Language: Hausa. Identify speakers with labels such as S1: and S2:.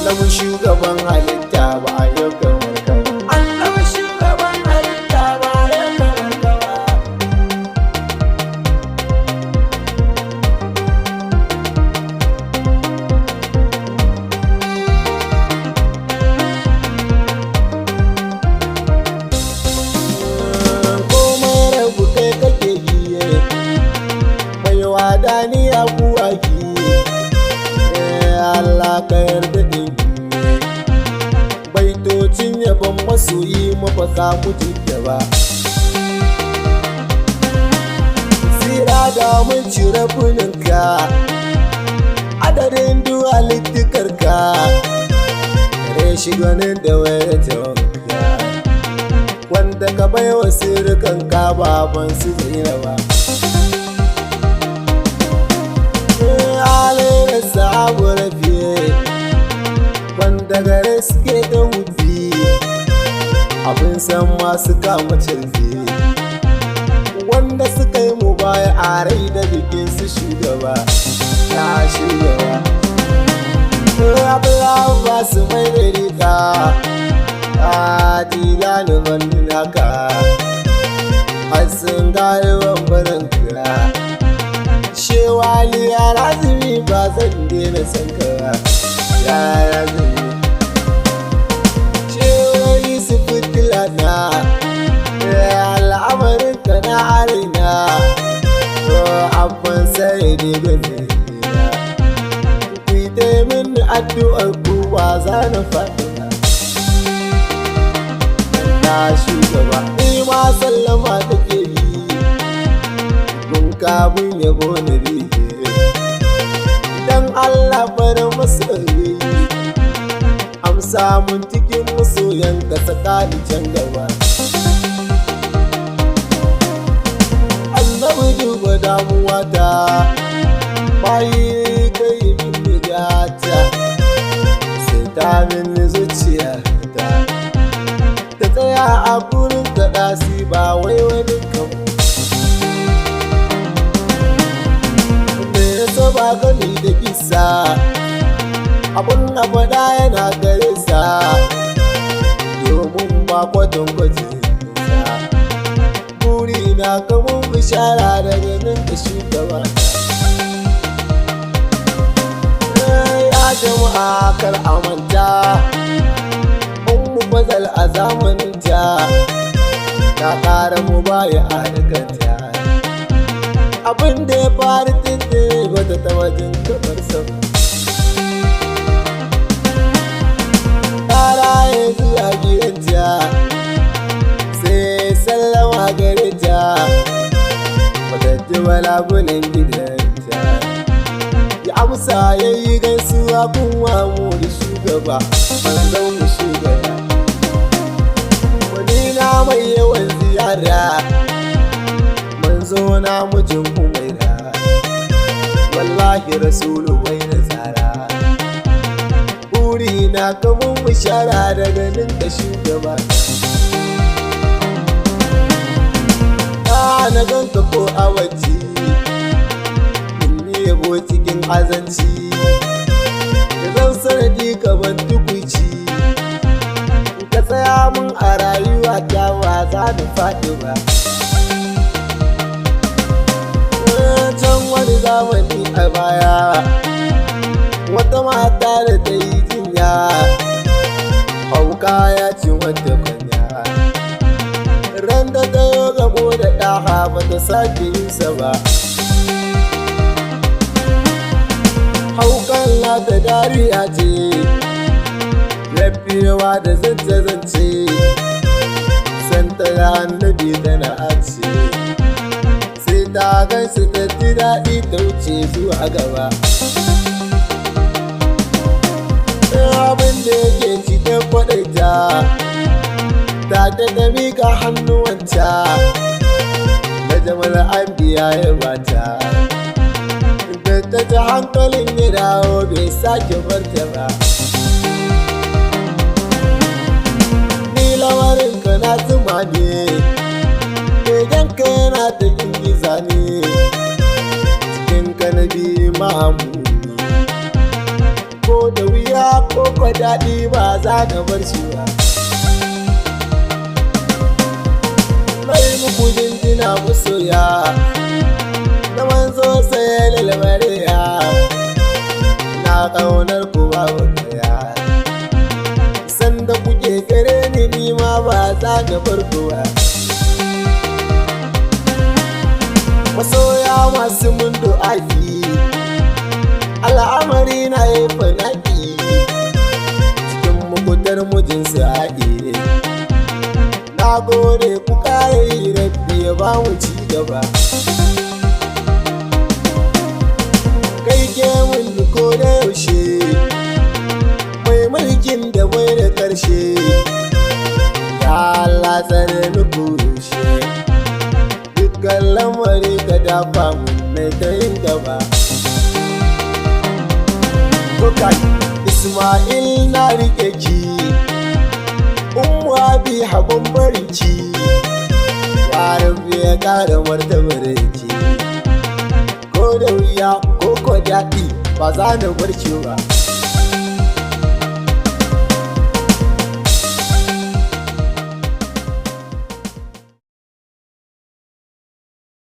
S1: annabi shugaban halitta ba a yau kamar ka ba. Annabi shugaban halitta ba a yau kamar ka ba. Komai rabu kai kake biye, mai wadaniya kuwa ki. Allah ka yarda da ni, baitocin yabon masoyi mafaka mutu da ba. Tsira da mun cire funinka, adadin duwa littikarka, kare shi ganin da wayar tawanka, wanda ka bai wa sirrikan ka baban su zaina ba. Alayyar sahabu rafiye, wanda gare suke da wufi, abin san masu kama canfi, wanda suka yi mu baya a rai da bikin su shugaba ya shugaba. Abulawa ba su mai da rika a tilani bandin haka, har sun gari wambaran kira. Shewali ya razumi ba zan daina san ka ba, ya razumi. Shewali su fitila na, al'amarin ka na arina, abban sai ne gane na. Ku yi min addu'ar ku ba za na faɗi na. Na shugaba, ni ma sallama take yi, kabin yabo na rike, dan Allah bar masoyi, amsa mun cikin masoyan ka saka ni can gaba. Annabi duba damuwa ta, bayi kai min gata, sai ta min zuciya ta tsaya a gurin ka ɗasi ba wai wani kamu. Ba gani da kisa, abun na faɗa yana gare sa, domin ba kwatan kwace sa. Buri na kamun bishara daga nan da shugaba. Ya jama'a kar amanta, mu bazal a zamaninta, ta ƙara mu baya a dukanta. Abin da ya faru tinte bata taba jin kamar sau. Tara ya zuwa gidanta, sai sallama gare ta, bata ji labulen gidanta. Ya amsa ya yi gaisuwa kuma mu da shugaba, manzon mu shugaba. Wani na mai yawan ziyara, zo na mijin Umaira, wallahi rasulu bai da tsara. Buri na kamun bishara daga nan da shugaba. Na ganka ko a waje, in yabo cikin azanci, da zan sanadi ka ban tukuci. Ka tsaya mun a rayuwa ta ba za da faɗi ba. Can wani zamani a baya, wata mata da ta yi jinya, hauka ya ci wata kwanya. Ran da ta yi gabo da ɗaha ba ta sake yinsa ba. Haukan lata dariya ce, yafiwa da zance-zance, santa da annabi tana ace. Ta gansu ta ji daɗi ta wuce zuwa gaba. Abin da yake ci ta kwaɗaita, ta ta miƙa hannuwanta, na jamal an biya ya bata. Da ta ji hankalin ya dawo bai sake barta ba. Ni lamarin ka na zuma ne, idan ka yana da ingiza ne, cikin kanabi mamu ko da wuya ko ko daɗi ba za ka bar shi ba. Mai muku jinjina masoya na manzo sai lalmariya, na ƙaunar ku babu kaya. Sanda kuke gare ni ma ba za ka bar ku ba. Masoya masu mun du'a'i, al'amari na yi fanaki cikin mukutar mijinsu haɗe. Na gode ku kare rabbi ya ba mu ci gaba. Kai ke mun ko da yaushe, mai mulkin da bai da ƙarshe. Ya Allah tsare ni kushe, dukkan lamari ka dafa mun mai ta yin gaba. Bukai Ismail na rike ki, Umma bi habon barinki, ya rabbi ya ƙara martabar ki. Ko da wuya ko ko daɗi ba za na bar ki ba.